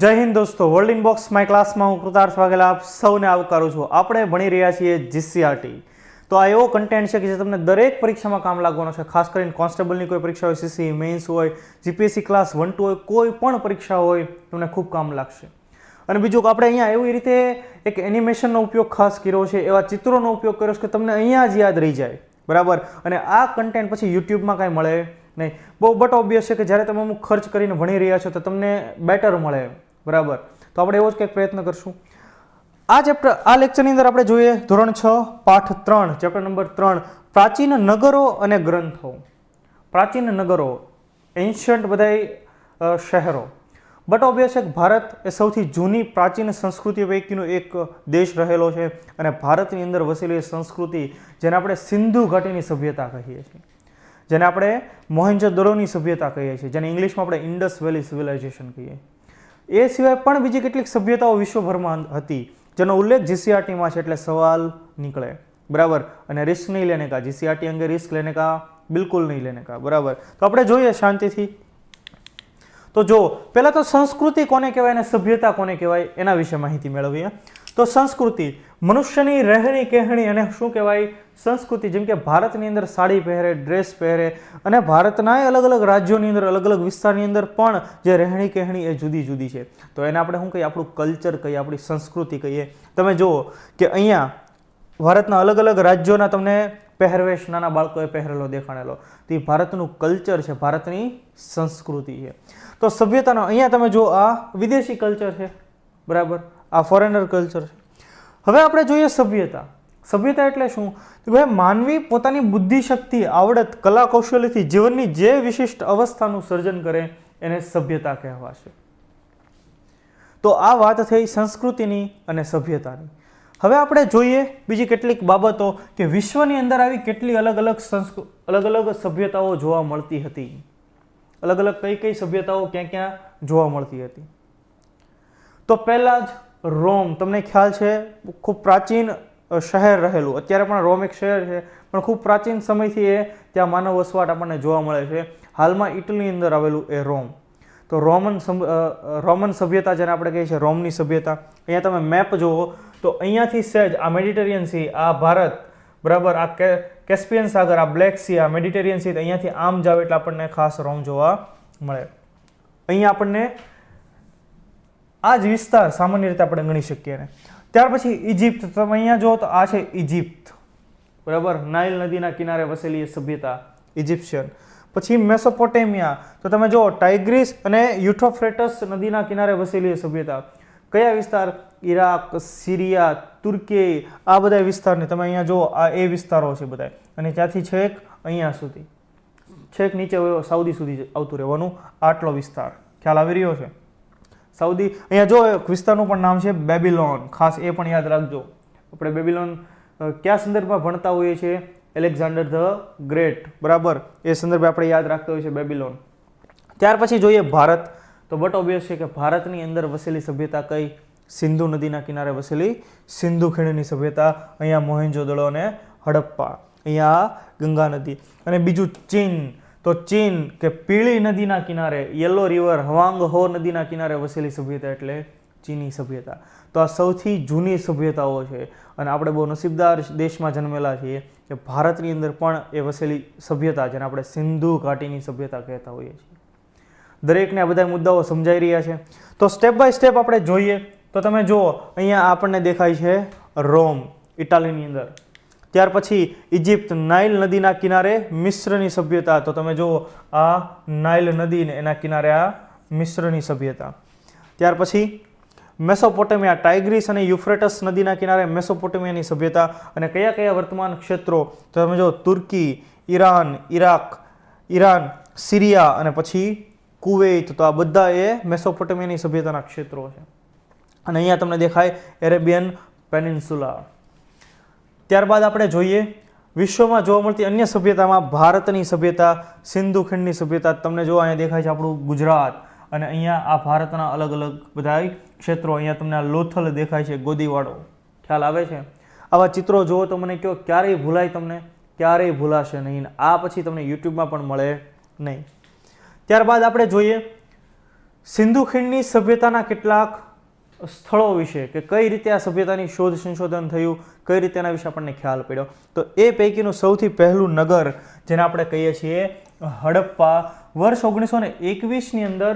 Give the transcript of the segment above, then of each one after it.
જય હિન્દ દોસ્તો, world inbox my ક્લાસમાં હું કૃતાર્થ વાઘેલા આપ સૌને આવકારું છું. આપણે ભણી રહ્યા છીએ જીસીઆરટી. તો આ એવો કન્ટેન્ટ છે કે જે તમને દરેક પરીક્ષામાં કામ લાગવાનો છે. ખાસ કરીને કોન્સ્ટેબલની કોઈ પરીક્ષા હોય, સીસી મેઇન્સ હોય, જીપીએસસી ક્લાસ 1 2 હોય, કોઈ પણ પરીક્ષા હોય તમને ખૂબ કામ લાગશે. અને બીજું કે આપણે અહીંયા એવી રીતે એક એનિમેશનનો ઉપયોગ ખાસ કર્યો છે, એવા ચિત્રોનો ઉપયોગ કર્યો છે કે તમને અહીંયા જ યાદ રહી જાય, બરાબર. અને આ કન્ટેન્ટ પછી યુટ્યુબમાં કાંઈ મળે નહીં. બહુ બટ ઓબ્વિયસ છે કે જ્યારે તમે અમુક ખર્ચ કરીને ભણી રહ્યા છો તો તમને બેટર મળે, બરાબર. તો આપણે એવો જ કંઈક પ્રયત્ન કરશું. આ લેક્ચરની અંદર આપણે જોઈએ ધોરણ 6 પાઠ 3 ચેપ્ટર નંબર 3 પ્રાચીન નગરો અને ગ્રંથો. પ્રાચીન નગરો, એન્શન્ટ બધાય શહેરો. બટ ઓબ્વિયસ છે કે ભારત એ સૌથી જૂની પ્રાચીન સંસ્કૃતિ પૈકીનો એક દેશ રહેલો છે અને ભારતની અંદર વસેલી સંસ્કૃતિ જેને આપણે સિંધુ ઘાટીની સભ્યતા કહીએ છીએ, જેને આપણે મોહેન્જો-દડોની સભ્યતા કહીએ છીએ, જેને ઇંગ્લિશમાં આપણે ઇન્ડસ વેલી સિવિલાઇઝેશન કહીએ. એ સિવાય પણ બીજી કેટલીક સભ્યતાઓ વિશ્વભરમાં હતી જેનો ઉલ્લેખ જીસીઆરટીમાં છે, એટલે સવાલ નીકળે, બરાબર. અને રિસ્ક નહીં લેને કા, જીસીઆરટી અંગે રિસ્ક લેને કા બિલકુલ નહીં લેને કા, બરાબર. તો આપણે જોઈએ શાંતિથી. તો જો પહેલાં તો સંસ્કૃતિ કોને કહેવાય અને સભ્યતા કોને કહેવાય એના વિશે માહિતી મેળવીએ. તો સંસ્કૃતિ મનુષ્યની રહેણી કહેણી અને શું કહેવાય સંસ્કૃતિ. જેમ કે ભારતની અંદર સાડી પહેરે, ડ્રેસ પહેરે, અને ભારતના અલગ અલગ રાજ્યોની અંદર અલગ અલગ વિસ્તારની અંદર પણ જે રહેણી કહેણી એ જુદી જુદી છે. તો એને આપણે શું કહીએ, આપણું કલ્ચર કહીએ, આપણી સંસ્કૃતિ કહીએ. તમે જુઓ કે અહીંયા ભારતના અલગ અલગ રાજ્યોના તમને પહેરવેશ નાના બાળકોએ પહેરેલો દેખાડેલો, તો એ ભારતનું કલ્ચર છે, ભારતની સંસ્કૃતિ છે. તો સભ્યતાનો અહીંયા તમે જો આ વિદેશી કલ્ચર છે, બરાબર, આ ફોરેનર કલ્ચર છે. હવે આપણે જોઈએ સભ્યતા. સભ્યતા એટલે શું? કે ભાઈ માનવી પોતાની બુદ્ધિશક્તિ, આવડત, કલા કૌશલ્યથી જીવનની જે વિશિષ્ટ અવસ્થાનું સર્જન કરે એને સભ્યતા કહેવાશે. તો આ વાત થઈ સંસ્કૃતિની અને સભ્યતાની. હવે આપણે જોઈએ બીજી કેટલીક બાબતો કે વિશ્વની અંદર આવી કેટલી અલગ અલગ સભ્યતાઓ જોવા મળતી હતી. અલગ અલગ કઈ સભ્યતાઓ ક્યાં ક્યાં જોવા મળતી હતી. તો પહેલાં જ રોમ, તમને ખ્યાલ છે ખૂબ પ્રાચીન શહેર રહેલું. અત્યારે પણ રોમ એક શહેર છે, પણ ખૂબ પ્રાચીન સમયથી એ ત્યાં માનવ વસવાટ આપણને જોવા મળે છે. હાલમાં ઇટલીની અંદર આવેલું એ રોમ. તો રોમન સભ્યતા જેને આપણે કહીએ છીએ રોમની સભ્યતા. અહીંયા તમે મેપ જુઓ તો અહીંયાથી સહેજ આ મેડિટેરિયન સી, આ ભારત, બરાબર, આ કેસ્પિયન સાગર, આ બ્લેક સી, આ મેડિટેરિયન સી, અહીંયાથી આમ જાવ એટલે આપણને ખાસ રોમ જોવા મળે. અહીંયા આપણને આ જ વિસ્તાર સામાન્ય રીતે આપણે ગણી શકીએ ને. ત્યાર પછી ઇજિપ્ત, તમે અહીંયા જુઓ તો આ છે ઇજિપ્ત, બરાબર, નાઇલ નદીના કિનારે વસેલી સભ્યતા ઇજિપ્શિયન. પછી મેસોપોટેમિયા, તો તમે જુઓ ટાઇગ્રીસ અને યુફ્રેટસ નદીના કિનારે વસેલી સભ્યતા. કયા વિસ્તાર? ઈરાક, સિરિયા, તુર્કી, આ બધા વિસ્તારને તમે અહીંયા જુઓ, આ એ વિસ્તારો છે બધા. અને ત્યાંથી છેક અહીંયા સુધી, છેક નીચે સાઉદી સુધી આવતું રહેવાનું, આટલો વિસ્તાર. ખ્યાલ આવી રહ્યો છે? સાઉદી. અહીંયા જો એક વિસ્તારનું પણ નામ છે બેબીલોન, ખાસ એ પણ યાદ રાખજો. આપણે બેબીલોન કયા સંદર્ભમાં ભણતા હોઈએ છીએ? એલેક્ઝાન્ડર ધ ગ્રેટ, બરાબર, એ સંદર્ભે આપણે યાદ રાખતા હોઈએ છીએ બેબીલોન. ત્યાર પછી જોઈએ ભારત. તો બટ ઓબ્વિયસ છે કે ભારતની અંદર વસેલી સભ્યતા કઈ? સિંધુ નદીના કિનારે વસેલી સિંધુ ખીણની સભ્યતા. અહીંયા મોહેન્જો-દડો અને હડપ્પા, અહીંયા ગંગા નદી. અને બીજું ચીન. તો ચીન કે પીળી નદીના કિનારે, યલો રિવર, હવાંગ હો નદીના કિનારે વસેલી સભ્યતા એટલે ચીની સભ્યતા. તો આ સૌથી જૂની સભ્યતાઓ છે અને આપણે બહુ નસીબદાર દેશમાં જન્મેલા છીએ કે ભારતની અંદર પણ એ વસેલી સભ્યતા જેને આપણે સિંધુ ઘાટીની સભ્યતા કહેતા હોઈએ છીએ. દરેકને આ બધા મુદ્દાઓ સમજાઈ રહ્યા છે. તો સ્ટેપ બાય સ્ટેપ આપણે જોઈએ. તો તમે જુઓ અહીંયા આપણને દેખાય છે રોમ, ઇટાલીની અંદર. ત્યાર પછી ઇજિપ્ત, નાઇલ નદીના કિનારે મિસ્રની સભ્યતા. તો તમે જુઓ આ નાઇલ નદી ને એના કિનારે આ મિસ્રની સભ્યતા. ત્યાર પછી મેસોપોટેમિયા, ટાઇગ્રીસ અને યુફ્રેટસ નદીના કિનારે મેસોપોટેમિયાની સભ્યતા. અને કયા કયા વર્તમાન ક્ષેત્રો? તો તમે જુઓ તુર્કી, ઈરાન, ઈરાન, સિરિયા અને પછી કુવૈત. તો આ બધા એ મેસોપોટેમિયાની સભ્યતાના ક્ષેત્રો છે. અને અહીંયા તમને દેખાય એરેબિયન પેનિન્સુલા. ત્યારબાદ આપણે જોઈએ વિશ્વમાં જોવા મળતી અન્ય સભ્યતામાં ભારતની સભ્યતા, સિંધુ ખીણની સભ્યતા. તમને જો અહીંયા દેખાય છે આપણું ગુજરાત, અને અહીંયા આ ભારતના અલગ અલગ બધા ક્ષેત્રો. અહીંયા તમને આ લોથલ દેખાય છે, ગોદીવાડો. ખ્યાલ આવે છે? આવા ચિત્રો જુઓ તો મને કહો, ક્યારેય ભૂલાય તમને? ક્યારેય ભૂલાશે નહીં. આ પછી તમને યુટ્યુબમાં પણ મળે નહીં. ત્યારબાદ આપણે જોઈએ સિંધુ ખીણની સભ્યતાના કેટલાક સ્થળો વિશે કે કઈ રીતે આ સભ્યતાની શોધ સંશોધન થયું, કઈ રીતે એના વિશે આપણને ખ્યાલ પડ્યો. તો એ પૈકીનું સૌથી પહેલું નગર જેને આપણે કહીએ છીએ હડપ્પા, વર્ષ 1921ની અંદર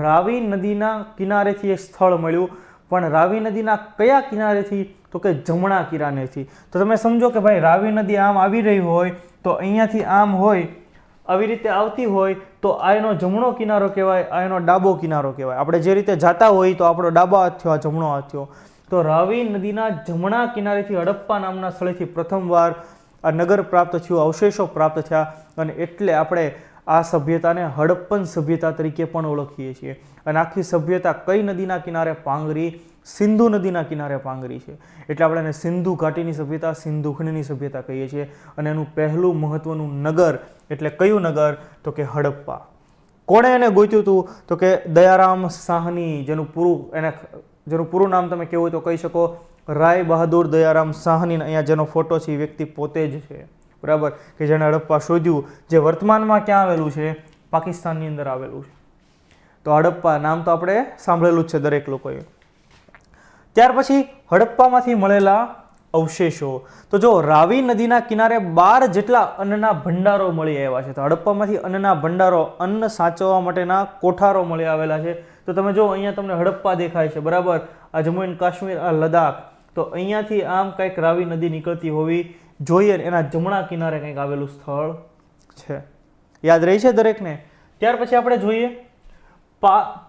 રાવી નદીના કિનારેથી એક સ્થળ મળ્યું. પણ રાવી નદીના કયા કિનારેથી? તો કે જમણા કિનારેથી. તો તમે સમજો કે ભાઈ રાવી નદી આમ આવી રહી હોય તો અહીંયાથી આમ હોય, આવી રીતે આવતી હોય તો આ એનો જમણો કિનારો કહેવાય, આ એનો ડાબો કિનારો કહેવાય. આપણે જે રીતે જાતા હોય તો આપણો ડાબો હાથ થયો, આ જમણો હાથ થયો. તો રાવી નદીના જમણા કિનારેથી હડપ્પા નામના સ્થળેથી પ્રથમવાર આ નગર પ્રાપ્ત થયું, અવશેષો પ્રાપ્ત થયા, અને એટલે આપણે આ સભ્યતાને હડપ્પન સભ્યતા તરીકે પણ ઓળખીએ છીએ. અને આખી સભ્યતા કઈ નદીના કિનારે પાંગરી? સિંધુ નદીના કિનારે પાંગરી છે. એટલે આપણે એને સિંધુ ઘાટીની સભ્યતા, સિંધુ ખીણની સભ્યતા કહીએ છીએ. અને એનું પહેલું મહત્વનું નગર એટલે કયું નગર? તો કે હડપ્પા. કોણે એને ગોત્યું હતું? તો કે દયારામ સાહની, જેનું પૂરું નામ તમે કેવું હોય તો કહી શકો રાય બહાદુર દયારામ સાહની. અહીંયા જેનો ફોટો છે એ વ્યક્તિ પોતે જ છે, બરાબર, કે જેણે હડપ્પા શોધ્યું, જે વર્તમાનમાં ક્યાં આવેલું છે? પાકિસ્તાનની અંદર આવેલું છે. તો હડપ્પા નામ તો આપણે સાંભળેલું જ છે દરેક લોકોએ. ત્યાર પછી હડપ્પામાંથી મળેલા અવશેષો. તો જો રાવી નદીના કિનારે 12 જેટલા અન્નના ભંડારો મળી આવ્યા છે. તો હડપ્પામાંથી અન્નના ભંડારો, અન્ન સાચવવા માટેના કોઠારો મળી આવેલા છે. તો તમે જો અહીંયા તમને હડપ્પા દેખાય છે, બરાબર, આ જમ્મુ એન્ડ કાશ્મીર, આ લદ્દાખ. તો અહીંયાથી આમ કંઈક રાવી નદી નીકળતી હોવી જોઈએ, એના જમણા કિનારે કંઈક આવેલું સ્થળ છે. યાદ રહી છે દરેકને? ત્યાર પછી આપણે જોઈએ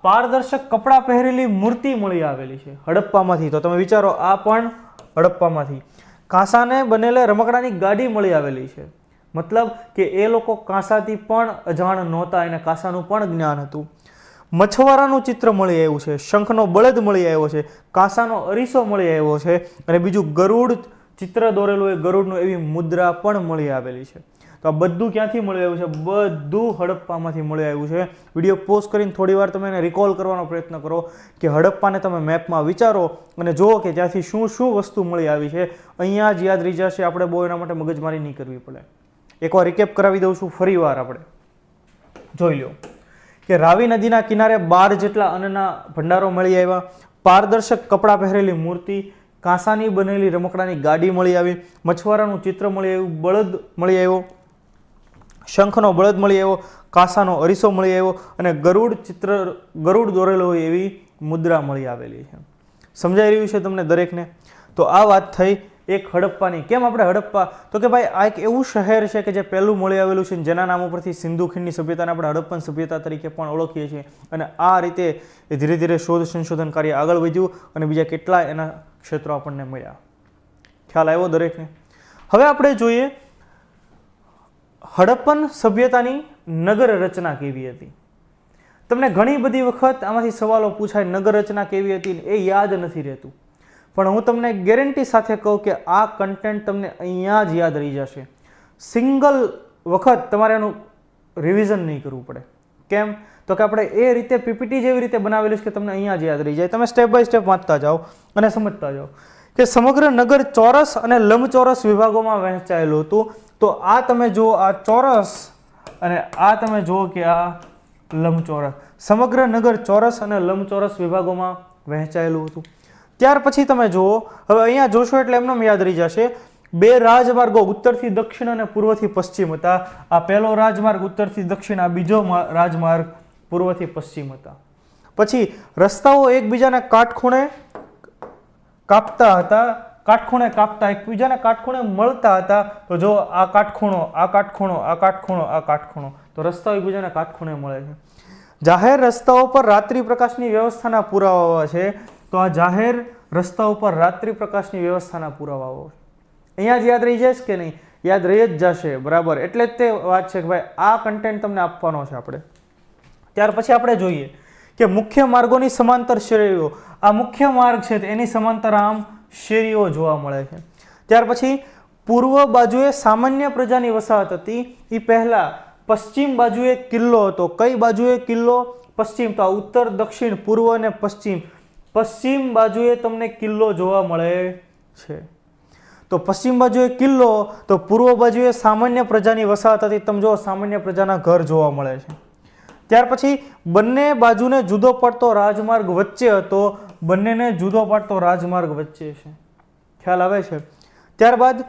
પારદર્શક કપડાં પહેરેલી મૂર્તિ મળી આવેલી છે હડપ્પામાંથી. તો તમે વિચારો, આ પણ હડપ્પામાંથી. કાંસાને બનેલા રમકડાની ગાડી મળી આવેલી છે. મતલબ કે એ લોકો કાંસાથી પણ અજાણ નહોતા, એને કાંસાનું પણ જ્ઞાન હતું. મછવારાનું ચિત્ર મળી આવ્યું છે, શંખનો બળદ મળી આવ્યો છે, કાંસાનો અરીસો મળી આવ્યો છે, અને બીજું ગરુડ ચિત્ર દોરેલું હોય ગરુડનું, એવી મુદ્રા પણ મળી આવેલી છે. તો આ બધું ક્યાંથી મળી આવ્યું છે? બધું હડપ્પામાંથી મળી આવ્યું છે. વિડીયો પોઝ કરીને થોડી વાર તમે એને રિકોલ કરવાનો પ્રયત્ન કરો કે હડપ્પાને તમે મેપમાં વિચારો અને જુઓ કે ત્યાંથી શું શું વસ્તુ મળી આવી છે. અહીંયા જ યાદ રહી જશે, આપણે બહુ એના માટે મગજમારી નહીં કરવી પડે. એકવાર રિકેપ કરાવી દઉં છું, ફરી વાર આપણે જોઈ લો કે રાવી નદીના કિનારે 12 જેટલા અન્નના ભંડારો મળી આવ્યા, પારદર્શક કપડાં પહેરેલી મૂર્તિ, કાંસાની બનેલી રમકડાની ગાડી મળી આવી, મછવારાનું ચિત્ર મળી આવ્યું, બળદ મળી આવ્યો, શંખનો બળદ મળી આવ્યો, કાંસાનો અરીસો મળી આવ્યો, અને ગરુડ દોરેલો હોય એવી મુદ્રા મળી આવેલી છે. સમજાઈ રહ્યું છે તમને દરેકને? તો આ વાત થઈ એક હડપ્પાની. કેમ આપણે હડપ્પા? તો કે ભાઈ આ એક એવું શહેર છે કે જે પહેલું મળી આવેલું છે, જેના નામ ઉપરથી સિંધુ ખીણની સભ્યતાને આપણે હડપ્પન સભ્યતા તરીકે પણ ઓળખીએ છીએ. અને આ રીતે એ ધીરે ધીરે શોધ સંશોધન કાર્ય આગળ વધ્યું અને બીજા કેટલાય એના ક્ષેત્રો આપણને મળ્યા. ખ્યાલ આવ્યો દરેકને? હવે આપણે જોઈએ હડપ્પન સભ્યતાની નગર રચના કેવી હતી. તમને ઘણી બધી વખત આમાંથી સવાલો પૂછાય, નગર રચના કેવી હતી, એ યાદ નથી રહેતું. પણ હું તમને ગેરંટી સાથે કહું કે આ કન્ટેન્ટ તમને અહીંયા જ યાદ રહી જશે. સિંગલ વખત તમારે એનું રિવિઝન નહીં કરવું પડે. કેમ? તો કે આપણે એ રીતે પીપીટી જેવી રીતે બનાવેલું છે કે તમને અહીંયા જ યાદ રહી જાય. તમે સ્ટેપ બાય સ્ટેપ વાંચતા જાઓ અને સમજતા જાઓ કે સમગ્ર નગર ચોરસ અને લંબચોરસ વિભાગોમાં વહેંચાયેલું હતું. તો આ તમે જુઓ, આ ચોરસ, અને આ તમે જુઓ કે આ લંબચોરસ. સમગ્ર નગર ચોરસ અને લંબચોરસ વિભાગોમાં વહેંચાયેલું હતું. ત્યાર પછી તમે જુઓ, હવે અહીંયા જોશો એટલે એમને યાદ રહી જશે, 2 રાજમાર્ગો ઉત્તરથી દક્ષિણ અને પૂર્વથી પશ્ચિમ હતા. આ પહેલો રાજમાર્ગ ઉત્તરથી દક્ષિણ, આ બીજો રાજમાર્ગ પૂર્વથી પશ્ચિમ હતા. પછી રસ્તાઓ એકબીજાને કાટખૂણે કાપતા હતા, એકબીજાને કાટખૂણે મળતા હતા. તો જો આ કાટખૂણો, આ કાટખૂણો, આ કાટખૂણો, આ કાટખૂણો, તો રસ્તાઓ એકબીજાને કાટખૂણે મળે છે. જાહેર રસ્તાઓ પર રાત્રિ પ્રકાશની વ્યવસ્થાના પુરાવા છે. તો આ જાહેર રસ્તાઓ પર રાત્રિ પ્રકાશની વ્યવસ્થાના પુરાવાઓ અહીંયા જ યાદ રહી જશે કે નહીં? યાદ રહી જ જશે, બરાબર. એટલે જ તે વાત છે કે ભાઈ આ કન્ટેન્ટ તમને આપવાનો છે આપણે. ત્યાર પછી આપણે જોઈએ કે મુખ્ય માર્ગોની સમાંતર શેરીઓ. આ મુખ્ય માર્ગ છે એની સમાંતર આમ શેરીઓ જોવા મળે છે. ત્યાર પછી પૂર્વ બાજુએ સામાન્ય પ્રજાની વસાહત હતી. એ પહેલા પશ્ચિમ બાજુએ કિલ્લો હતો. કઈ બાજુએ કિલ્લો? પશ્ચિમ. તો આ ઉત્તર, દક્ષિણ, પૂર્વ અને પશ્ચિમ. પશ્ચિમ બાજુએ તમને કિલ્લો જોવા મળે છે. તો પશ્ચિમ બાજુએ કિલ્લો, તો પૂર્વ બાજુએ સામાન્ય પ્રજાની વસાહત હતી. તમે જો સામાન્ય પ્રજાના ઘર જોવા મળે છે. ત્યાર પછી બંને બાજુને જુદો પડતો રાજમાર્ગ વચ્ચે હતો, બંનેને જુદો પડતો રાજમાર્ગ વચ્ચે છે, ખ્યાલ આવે છે. ત્યારબાદ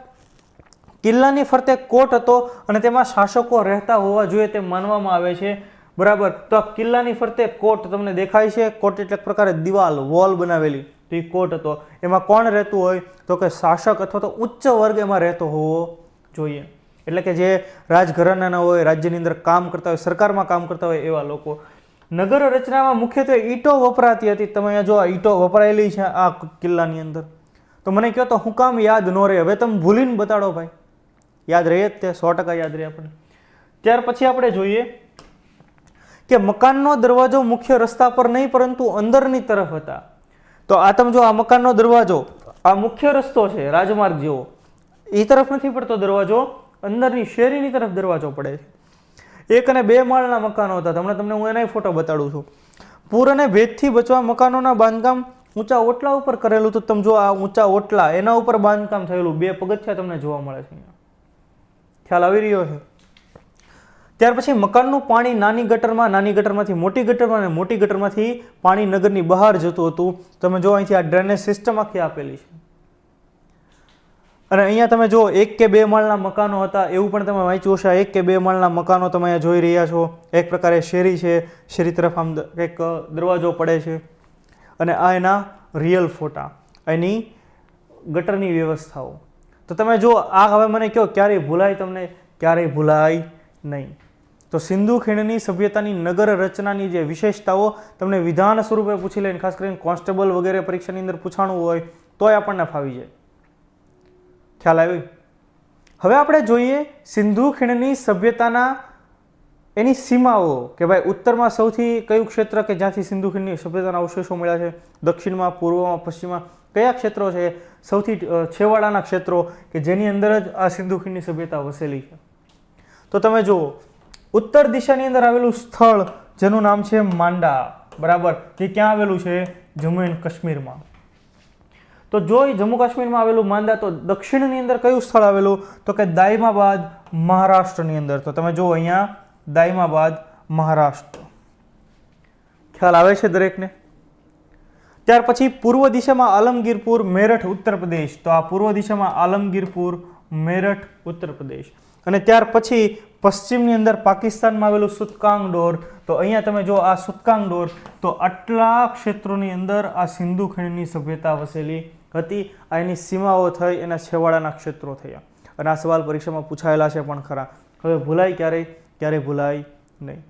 કિલ્લાની ફરતે કોટ હતો અને તેમાં શાસકો રહેતા હોવા જોઈએ તે માનવામાં આવે છે, બરાબર. તો આ કિલ્લાની ફરતે કોટ તમને દેખાય છે, કોટ એટલે એક પ્રકારે દિવાલ, વોલ બનાવેલી, તો એ કોટ હતો. એમાં કોણ રહેતું હોય તો કે શાસક અથવા તો ઉચ્ચ વર્ગ એમાં રહેતો હોવો જોઈએ, એટલે કે જે રાજઘરાનાના હોય, રાજ્યની અંદર કામ કરતા હોય, સરકારમાં કામ કરતા હોય એવા લોકો. નગર રચનામાં મુખ્યત્વે ઈંટો વપરાતી હતી. તમે અહીંયા જો આ ઈંટો વપરાયેલી છે આ કિલ્લાની અંદર, તો મને કહો તો હું કામ યાદ ન રહે? હવે તમે ભૂલીને બતાડો ભાઈ, યાદ રહે જ તે, 100% યાદ રહે આપણને. ત્યાર પછી આપણે જોઈએ કે મકાનનો દરવાજો મુખ્ય રસ્તા પર નહીં પરંતુ અંદરની તરફ હતા. તો આ તમે જો આ મકાનનો દરવાજો, આ મુખ્ય રસ્તો છે રાજમાર્ગ જેવો, એ તરફ નથી પડતો દરવાજો, અંદરની શેરીની તરફ દરવાજો પડે છે. 1 અને 2 માળના મકાનો હતા. તમને હું એના ફોટો બતાડું છું. પૂર અને ભેજથી બચવા મકાનોના બાંધકામ ઊંચા ઓટલા ઉપર કરેલું. તો તમે જો આ ઊંચા ઓટલા, એના ઉપર બાંધકામ થયેલું, 2 પગથિયા તમને જોવા મળે છે, ખ્યાલ આવી રહ્યો છે. ત્યાર પછી મકાનનું પાણી નાની ગટરમાંથી મોટી ગટરમાં અને મોટી ગટરમાંથી પાણી નગરની બહાર જતું હતું. તમે જો અહીંથી આ ડ્રેનેજ સિસ્ટમ આખી આપેલી છે. અને અહીંયા તમે જો 1 કે 2 માળના મકાનો હતા એવું પણ તમે વાંચ્યું હશે. 1 કે 2 માળના મકાનો તમે અહીંયા જોઈ રહ્યા છો. એક પ્રકારે શેરી છે, શેરી તરફ આમ કંઈક દરવાજો પડે છે. અને આ એના રિયલ ફોટા, એની ગટરની વ્યવસ્થાઓ. તો તમે જો આ હવે મને કહો ક્યારેય ભૂલાય તમને? ક્યારેય ભૂલાય નહીં. તો સિંધુ ખીણની સભ્યતાની નગર રચનાની જે વિશેષતાઓ તમને વિધાન સ્વરૂપે પૂછી લઈને, ખાસ કરીને કોન્સ્ટેબલ વગેરે પરીક્ષાની અંદર પૂછાણું હોય તોય આપણને ફાવી જાય. ખ્યાલ આવી? હવે આપણે જોઈએ સિંધુ ખીણની સભ્યતાના એની સીમાઓ, કે ભાઈ ઉત્તરમાં સૌથી કયું ક્ષેત્ર કે જ્યાંથી સિંધુ ખીણની સભ્યતાના અવશેષો મળ્યા છે, દક્ષિણમાં, પૂર્વમાં, પશ્ચિમમાં કયા ક્ષેત્રો છે, સૌથી છેવાડાના ક્ષેત્રો કે જેની અંદર જ આ સિંધુ ખીણની સભ્યતા વસેલી છે. તો તમે જુઓ ઉત્તર દિશાની અંદર આવેલું સ્થળ જેનું નામ છે માંડા, બરાબર, એ ક્યાં આવેલું છે? જમ્મુ એન્ડ કાશ્મીરમાં. તો જો જમ્મુ કાશ્મીરમાં આવેલું માંડા, તો દક્ષિણની અંદર કયું સ્થળ આવેલું? તો કે દાયમાબાદ, મહારાષ્ટ્રની અંદર. તો તમે જુઓ અહીંયા દાયમાબાદ, મહારાષ્ટ્ર. ખ્યાલ આવે છે દરેકને? ત્યાર પછી પૂર્વ દિશામાં આલમગીરપુર, મેરઠ, ઉત્તર પ્રદેશ. તો આ પૂર્વ દિશામાં આલમગીરપુર, મેરઠ, ઉત્તર પ્રદેશ. અને ત્યાર પછી પશ્ચિમની અંદર પાકિસ્તાનમાં આવેલું સુતકાંગડોર. તો અહીંયા તમે જો આ સુતકાંગડોર, તો આટલા ક્ષેત્રોની અંદર આ સિંધુ ખીણની સભ્યતા વસેલી હતી. આ એની સીમાઓ થઈ, એના છેવાડાના ક્ષેત્રો થયા. અને આ સવાલ પરીક્ષામાં પૂછાયેલા છે પણ ખરા. હવે ભૂલાય ક્યારેય ભૂલાય નહીં.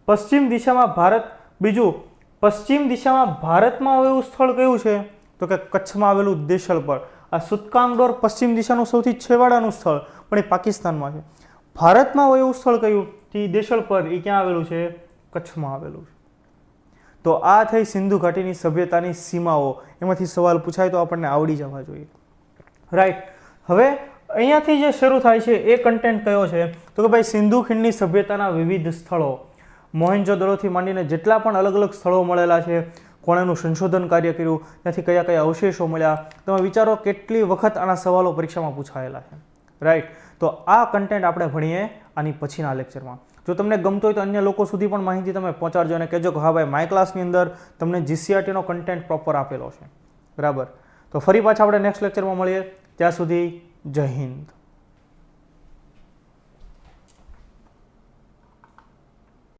પશ્ચિમ દિશામાં ભારત, બીજું પશ્ચિમ દિશામાં ભારતમાં આવેલું સ્થળ કયું છે? તો કે કચ્છમાં આવેલું દેશલપર. આ સુતકાંગડોર પશ્ચિમ દિશાનું સૌથી છેવાડાનું સ્થળ, પણ એ પાકિસ્તાનમાં છે. ભારતમાં એવું સ્થળ કયું? દેશલપર. એ ક્યાં આવેલું છે? કચ્છમાં આવેલું છે. તો આ થઈ સિંધુ ઘાટીની સભ્યતાની સીમાઓ. એમાંથી સવાલ પૂછાય તો આપણને આવડી જવા જોઈએ, રાઈટ. હવે અહીંયાથી જે શરૂ થાય છે એ કન્ટેન્ટ કયો છે? તો કે ભાઈ સિંધુ ખીણની સભ્યતાના વિવિધ સ્થળો, મોહેન્જો-દડોથી માંડીને જેટલા પણ અલગ અલગ સ્થળો મળેલા છે, કોણે એનું સંશોધન કાર્ય કર્યું, ત્યાંથી કયા કયા અવશેષો મળ્યા. તમે વિચારો કેટલી વખત આના સવાલો પરીક્ષામાં પૂછાયેલા છે, રાઈટ. તો આ કન્ટેન્ટ આપણે ભણીએ આની પછીના લેક્ચરમાં. જો તમને ગમતું હોય તો અન્ય લોકો સુધી પણ માહિતી તમે પહોંચાડજો અને કહેજો કે હા ભાઈ માય ક્લાસની અંદર તમને જીસીઆરટીનો કન્ટેન્ટ પ્રોપર આપેલો છે, બરાબર. તો ફરી પાછા આપણે નેક્સ્ટ લેક્ચરમાં મળીએ. ત્યાં સુધી જય હિન્દ.